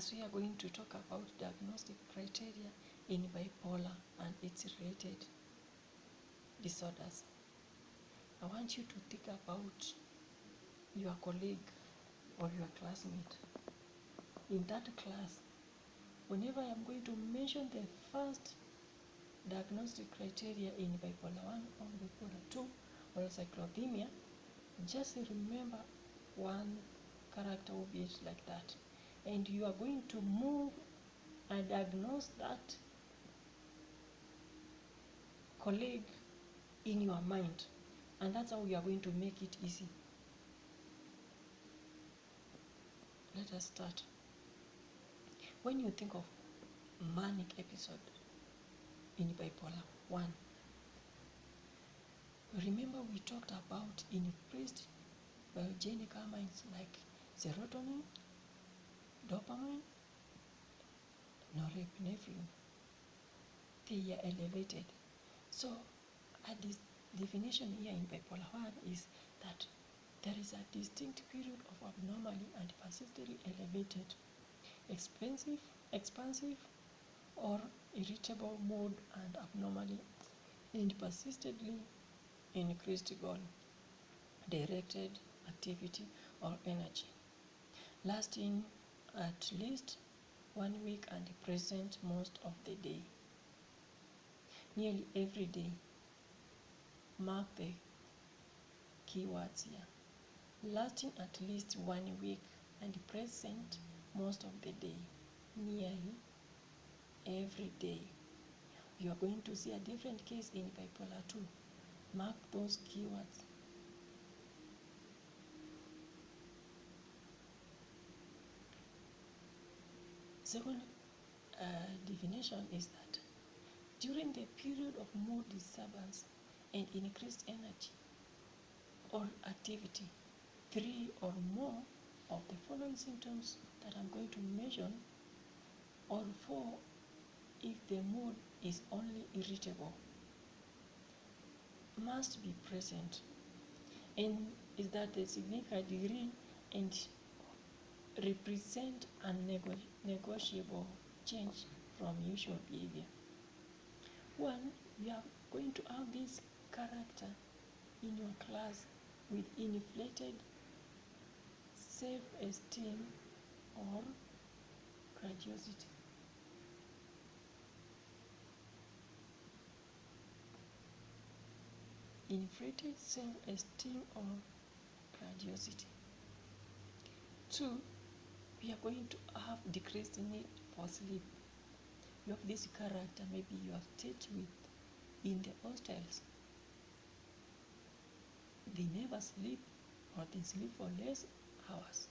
as we are going to talk about diagnostic criteria in bipolar and its related disorders. I want you to think about your colleague or your classmate. In that class, whenever I'm going to mention the first diagnostic criteria in bipolar 1 or bipolar 2 or cyclothymia, just remember one character will be like that. And you are going to move and diagnose that colleague in your mind. And that's how we are going to make it easy. Let us start. When you think of manic episode in bipolar 1, remember we talked about increased biogenic hormones like serotonin, dopamine, norepinephrine. They are elevated. So a definition here in bipolar 1 is that there is a distinct period of abnormally and persistently elevated, expansive or irritable mood and abnormally and persistently increased goal, directed activity or energy, lasting at least 1 week and present most of the day. Nearly every day. Mark the keywords here. Lasting at least 1 week and present most of the day. Nearly every day. You are going to see a different case in bipolar 2. Mark those keywords. Second definition is that during the period of mood disturbance and increased energy or activity, 3 or more of the following symptoms that I'm going to mention, or 4 if the mood is only irritable, must be present, and is that the significant degree and represent a negotiable change from usual behavior. 1, you are going to have this character in your class with inflated self-esteem or grandiosity. Inflated self-esteem or grandiosity. 2, we are going to have decreased need for sleep. You have this character, maybe you have stayed with in the hostels. They never sleep, or they sleep for less hours.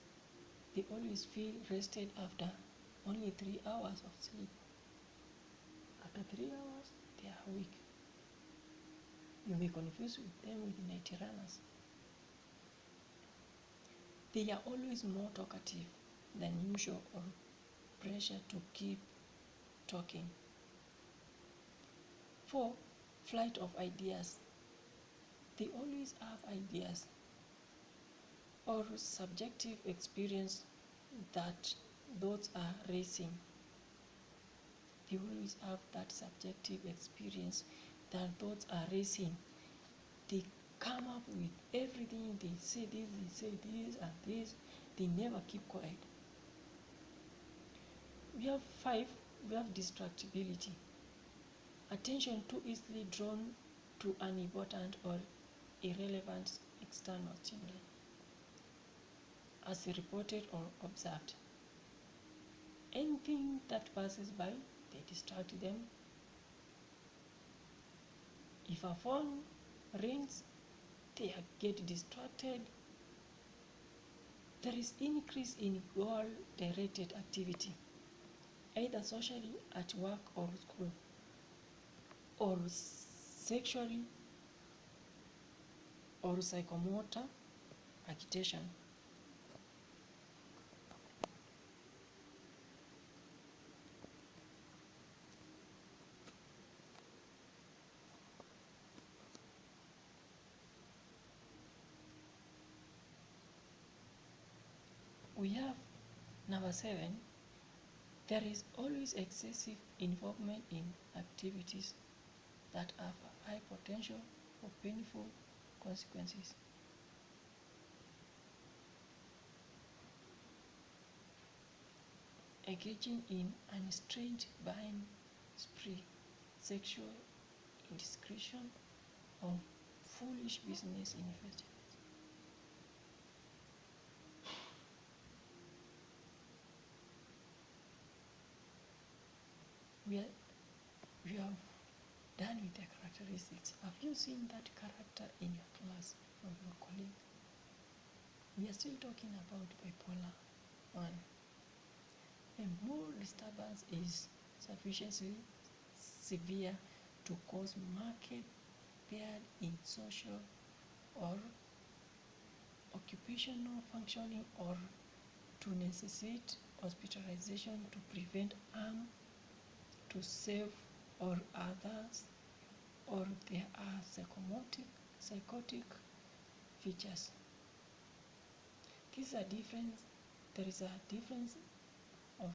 They always feel rested after only 3 hours of sleep. After 3 hours, they are weak. You may confuse with them with night runners. They are always more talkative than usual or pressure to keep talking. 4, flight of ideas. They always have ideas or subjective experience that thoughts are racing. They always have that subjective experience that thoughts are racing. They come up with everything. They say this and this. They never keep quiet. We have 5, we have distractibility. Attention too easily drawn to unimportant or irrelevant external stimuli, as reported or observed. Anything that passes by, they distract them. If a phone rings, they get distracted. There is increase in goal-directed activity, either socially, at work or school, or sexually, or psychomotor agitation. We have number 7, There is always excessive involvement in activities that have a high potential for painful consequences. Engaging in unrestrained buying spree, sexual indiscretion, or foolish business investments. We have done with the characteristics. Have you seen that character in your class from your colleague? We are still talking about bipolar 1. A mood disturbance is sufficiently severe to cause marked impairment in social or occupational functioning, or to necessitate hospitalization to prevent harm to self or others, or there are psychotic features. There is a difference